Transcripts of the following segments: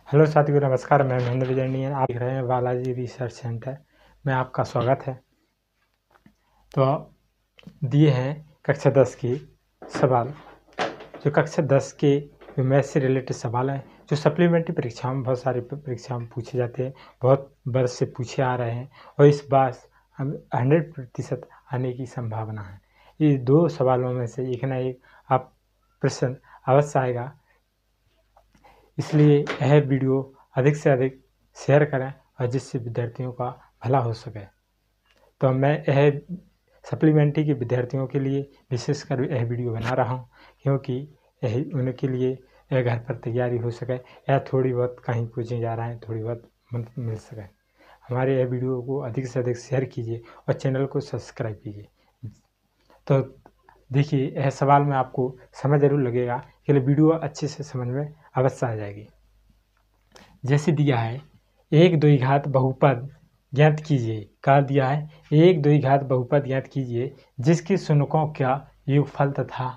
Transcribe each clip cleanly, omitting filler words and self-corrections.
Hello साथियों, नमस्कार। मैं महेंद्र विजयनियन, आप देख रहे हैं बालाजी रिसर्च सेंटर में। आपका स्वागत है। तो दिए हैं कक्षा 10 के सवाल, जो कक्षा 10 के जो मैथ से रिलेटेड सवाल हैं, जो सप्लीमेंट्री परीक्षाओं में बहुत सारी परीक्षाओं में पूछे जाते हैं, बहुत वर्ष से पूछे आ रहे हैं और इस बार हम 100% आने की संभावना है। ये दो सवालों में से एक ना एक आप प्रश्न अवश्य आएगा, इसलिए यह वीडियो अधिक से अधिक शेयर करें और जिससे विद्यार्थियों का भला हो सके। तो मैं यह सप्लीमेंट्री के विद्यार्थियों के लिए विशेषकर यह वीडियो बना रहा हूं, क्योंकि यही उनके लिए यह घर पर तैयारी हो सके या थोड़ी बहुत कहीं कोचिंग जा रहे हैं थोड़ी बहुत मदद मिल सके। हमारे यह वीडियो को अधिक से अधिक शेयर कीजिए और चैनल को सब्सक्राइब कीजिए। तो देखिए, यह सवाल में आपको समझ जरूर लगेगा कि वीडियो अच्छे से समझ में अवश्य आ जाएगी। जैसे दिया है 1 2 घात बहुपद ज्ञात कीजिए। क्या दिया है? 1 2 घात बहुपद ज्ञात कीजिए जिसके शून्यकों का योगफल तथा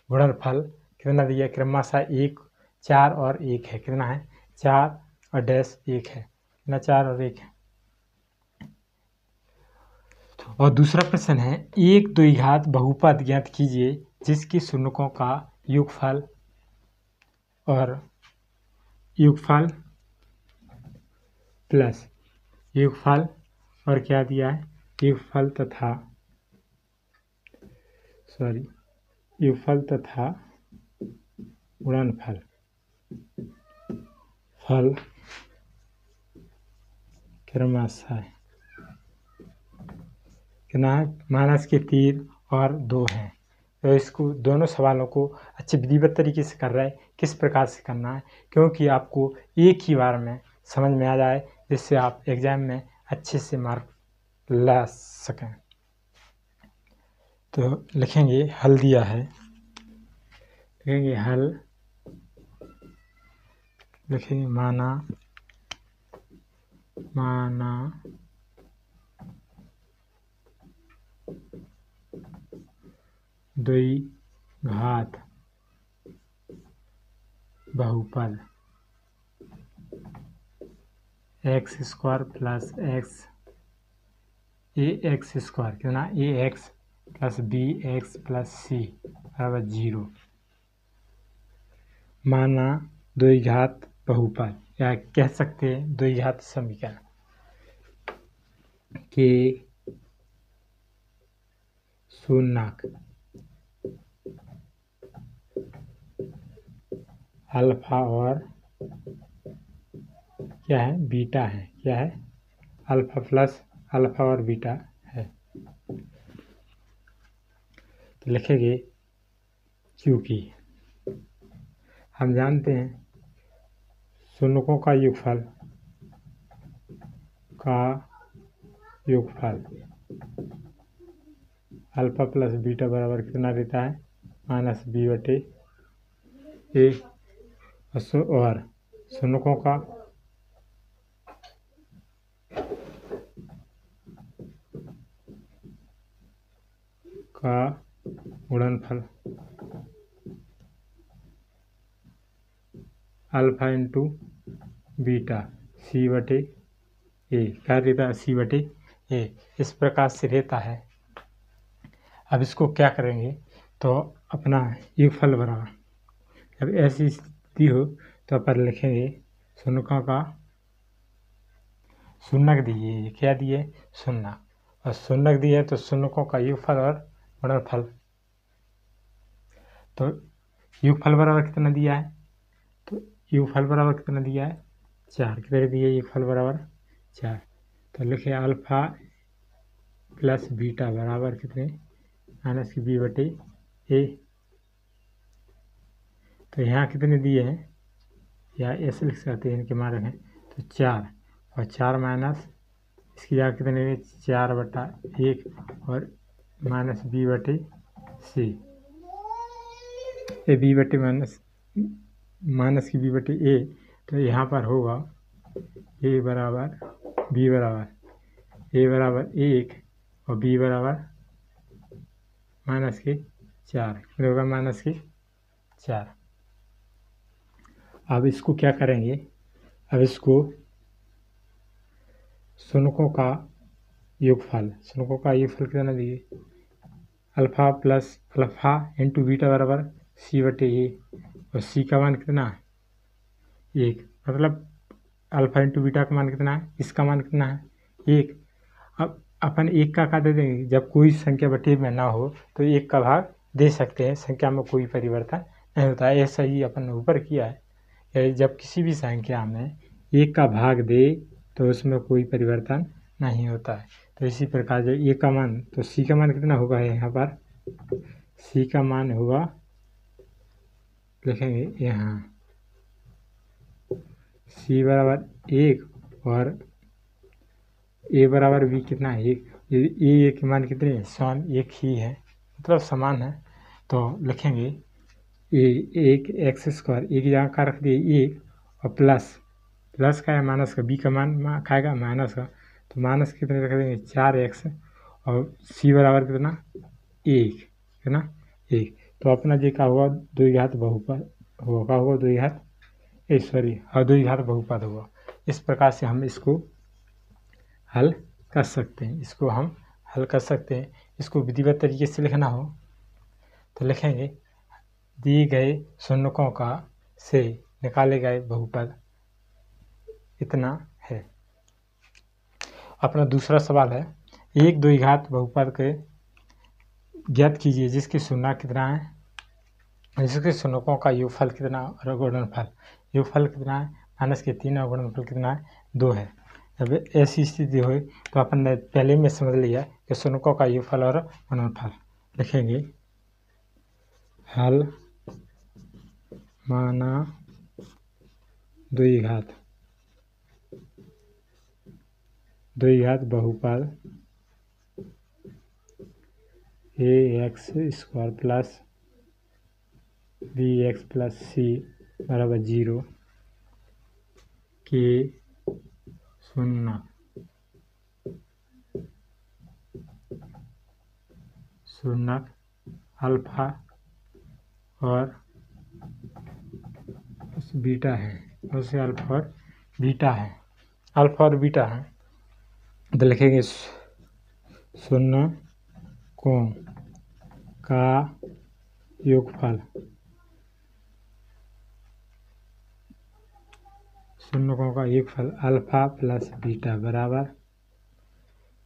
गुणनफल कितना दिया? क्रमशः 1 4 और 1 है। कितना है? 4 और डैश 1 है। कितना? 4 और 1 है। और दूसरा प्रश्न है 1 2 घात बहुपद ज्ञात कीजिए जिसके शून्यकों का योगफल प्लस योगफल और क्या दिया है? योगफल तथा गुणनफल फल क्रमशः कितना है? -3 और 2 है। तो इसको दोनों सवालों को अच्छे विधिवत तरीके से कर रहे हैं। किस प्रकार से करना है, क्योंकि आपको एक ही बार में समझ में आ जाए, जिससे आप एग्जाम में अच्छे से मार्क ला सकें। तो लिखेंगे हल दिया है, लिखेंगे हल, लिखेंगे माना 2 घात बहुपद x² प्लस ax² कितना? ax plus bx plus c बराबर 0। माना 2 घात बहुपद, या कह सकते हैं 2 घात समीकरण के शून्यक अल्फा और क्या है? बीटा है। क्या है? अल्फा प्लस अल्फा और बीटा है। तो लिखेंगे क्योंकि हम जानते हैं शून्यकों का योगफल अल्फा प्लस बीटा बराबर कितना देता है? -b/a। और शून्यकों का गुणनफल अल्फा इंटू बीटा c/a। क्या देता है? c/a। इस प्रकार से रहता है। अब इसको क्या करेंगे? तो अपना योगफल बराबर, जब ऐसी स्थिति हो तो अपन लिखेंगे शून्यकों का शून्यक दिए। क्या दिए? शून्यक। और शून्यक दिए तो शून्यकों का योगफल और गुणनफल। तो योगफल बराबर कितना दिया है? तो योगफल बराबर कितना दिया है? 4। कितने दिए? योगफल बराबर 4। तो लिखे अल्फा प्लस बीटा बराबर कितने? -b/a। तो यहाँ कितने दिए हैं? या ऐसे लिख सकते हैं, इनके मान रखें तो 4 और 4 माइनस इसकी जगह कितने? 4/1 और -b/c। b/a माइनस की b/a, तो यहाँ पर होगा a बराबर b बराबर 1 और b बराबर -4। फिर होगा -4। अब इसको क्या करेंगे? अब इसको शून्यों का योगफल कितना दिए, alpha plus alpha into beta बराबर सी बटे ए, और सी का मान कितना है 1, मतलब अल्फा इंटू बीटा का मान कितना है, इसका मान कितना है 1। अब अपन 1 का दे देंगे, जब कोई संख्या बटे में ना हो तो 1 का भाग दे सकते हैं, संख्या में कोई परिवर्तन नहीं होता है। ऐसा ही अपन ने ऊपर किया है, जब किसी भी संख्या में 1 का भाग दे तो उसमें कोई परिवर्तन नहीं होता है। तो इसी प्रकार जो ए का मान, तो सी का मान कितना होगा यहाँ पर, सी का मान होगा, लिखेंगे यहाँ सी बराबर 1 और ए बराबर बी कितना है 1, ए के मान कितने हैं, समान 1 ही है, मतलब समान है। तो लिखेंगे ए 1 एक्स स्क्वायर, एक जगह का रख दिए 1 और प्लस का है माइनस का, बी का मान खाएगा माइनस का, तो माइनस कितने रख देंगे 4x, और सी बराबर कितना 1, है ना 1। तो अपना जी का होगा 2 घात बहुपद होगा, 2 घात हाँ 2 घात बहुपद होगा। इस प्रकार से हम इसको हल कर सकते हैं, इसको विधिवत तरीके से लिखना हो तो लिखेंगे दिए गए शून्यों का से निकाले गए बहुपद इतना है। अपना दूसरा सवाल है, 1 2 घात बहुपद के ज्ञात कीजिए जिसकी शून्य कितना है, जिसके शून्यों का योगफल कितना और गुणनफल, योगफल कितना है -3 और गुणनफल कितना है 2 है। जब ऐसी स्थिति हो तो अपन ने पहले में समझ लिया कि शून्यों का योगफल और गुणनफल। लिखेंगे हल माना 2 घात बहुपद ax square plus bx plus c बराबर 0 के शून्य अल्फा और बीटा है, उसे अल्फा और बीटा है। तो लिखेंगे शून्यों का योगफल, अल्फा प्लस बीटा बराबर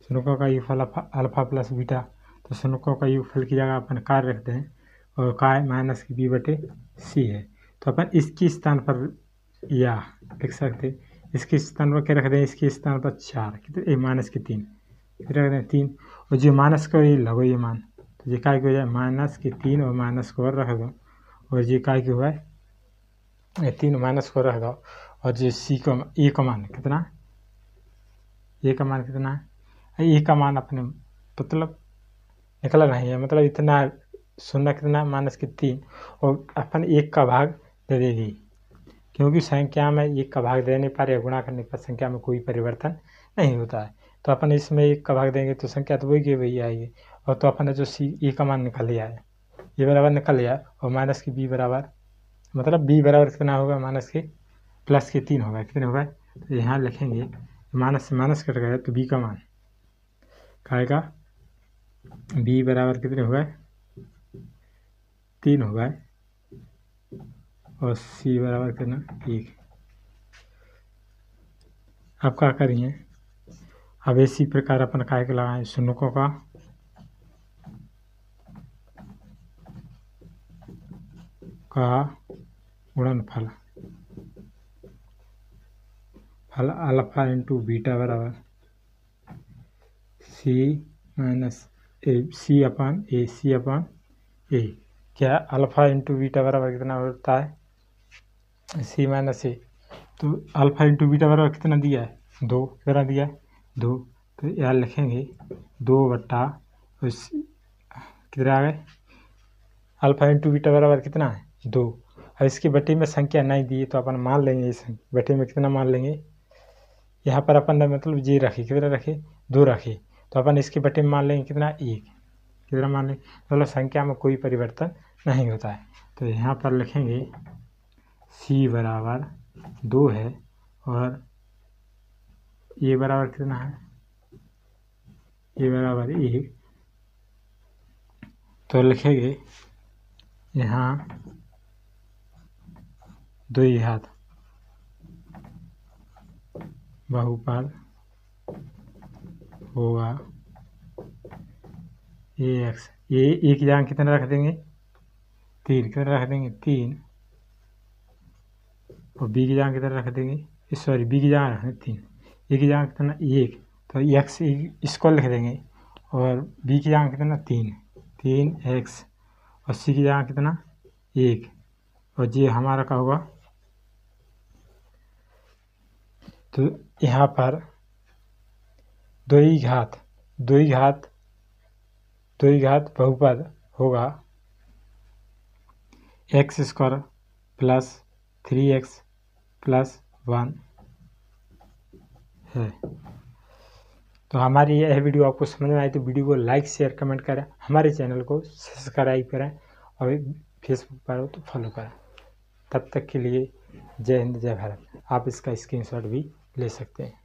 शून्यों का योगफल अल्फा प्लस बीटा। तो शून्यों का योगफल की जगह अपन काय रखते हैं, और काय माइनस की बी बटे सी है। तो अपन इसके स्थान पर या लिख सकते, इसके स्थान पर क्या रख दें, इसके स्थान पर 4 कितने माइनस के 3 कितने रख दें 3, और जो माइनस का ये लगो ये मान, तो ये काय की हो जाए -3 और माइनस को और रख दो, और ये काय की हुआ है 3 माइनस को रख दो, और जो सी का ए का मान कितना है, ए का मान अपने मतलब निकला नहीं है, मतलब इतना शून्य कितना -3, और अपन 1 का भाग दे देगी, क्योंकि संख्या में 1 का भाग देने पर या गुणा करने पर संख्या में कोई परिवर्तन नहीं होता है। तो अपन इसमें 1 का भाग देंगे तो संख्या तो वही की वही आएगी, और तो अपन ने जो ए का मान निकाल लिया है, ये बराबर निकल लिया, और माइनस की बी बराबर, मतलब बी बराबर कितना होगा प्लस के 3 होगा, कितने होगा, तो यहाँ लिखेंगे माइनस से माइनस कट गया तो बी का मान आएगा, बी बराबर कितने होगा 3 होगा, और सी बराबर कितना 1। अब क्या करिए, अब इसी प्रकार अपन काय के लगाएं शून्यों का गुणनफल, अल्फा इंटू बीटा बराबर सी अपान ए। क्या अल्फा इंटू बीटा बराबर कितना होता है सी माइनस ए, तो अल्फा इंटू बीटा बराबर कितना दिया है 2, कितना दिया है 2, तो यहाँ लिखेंगे 2 बट्टा कितना आ गए, अल्फा इंटू बीटा बराबर कितना है 2, और इसके बटे में संख्या नहीं दी तो अपन मान लेंगे, इस बटे में कितना मान लेंगे, यहाँ पर अपन ने मतलब जी रखी, कितना रखे 2 रखे, तो अपन इसके बटे में मान लेंगे कितना 1, कितना मान लेंगे, मतलब संख्या में कोई परिवर्तन नहीं होता है। तो यहाँ पर लिखेंगे सी बराबर 2 है और ये बराबर कितना है, ये बराबर 1, तो लिखेंगे यहाँ 2 घात बहुपद होगा ax। ये ए की जगह कितना रख देंगे 3, कितना रख देंगे 3, और बी की जगह कितना रख देंगे, सॉरी बी की जगह रख देंगे 3, ए की जगह कितना 1, तो एक्स इसको लिख देंगे, और बी की जगह कितना 3x, और सी की जगह कितना 1, और ये हमारा क्या होगा, तो यहाँ पर 2 घात बहुपद होगा x² प्लस 3x प्लस 1 है। तो हमारी यह वीडियो आपको समझ में आई तो वीडियो को लाइक शेयर कमेंट करें, हमारे चैनल को सब्सक्राइब करें, और फेसबुक पर हो तो फॉलो करें। तब तक के लिए जय हिंद जय भारत। आप इसका स्क्रीनशॉट भी ले सकते हैं।